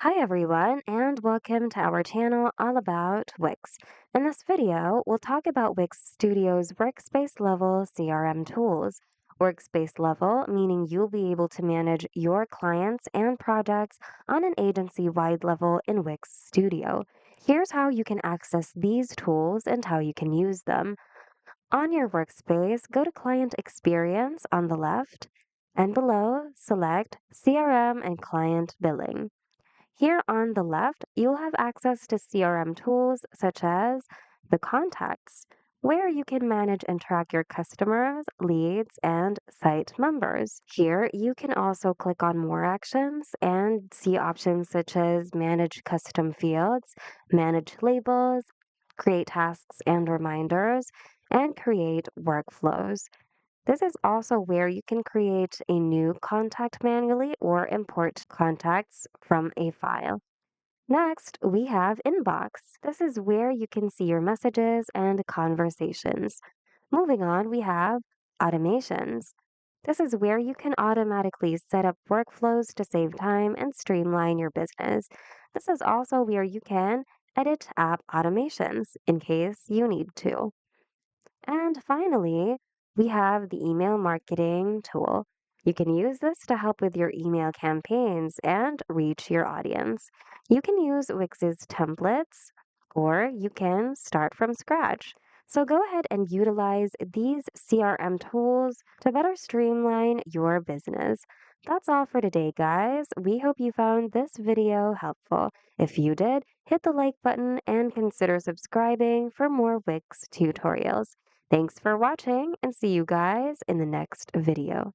Hi everyone, and welcome to our channel all about Wix. In this video, we'll talk about Wix Studio's workspace-level CRM tools. Workspace level, meaning you'll be able to manage your clients and projects on an agency-wide level in Wix Studio. Here's how you can access these tools and how you can use them. On your workspace, go to Client Experience on the left, and below, select CRM and Client Billing. Here on the left, you'll have access to CRM tools such as the contacts, where you can manage and track your customers, leads, and site members. Here, you can also click on more actions and see options such as manage custom fields, manage labels, create tasks and reminders, and create workflows. This is also where you can create a new contact manually or import contacts from a file. Next, we have Inbox. This is where you can see your messages and conversations. Moving on, we have Automations. This is where you can automatically set up workflows to save time and streamline your business. This is also where you can edit app automations in case you need to. And finally, we have the email marketing tool. You can use this to help with your email campaigns and reach your audience. You can use Wix's templates or you can start from scratch. So go ahead and utilize these CRM tools to better streamline your business. That's all for today, guys. We hope you found this video helpful. If you did, hit the like button and consider subscribing for more Wix tutorials. Thanks for watching and see you guys in the next video.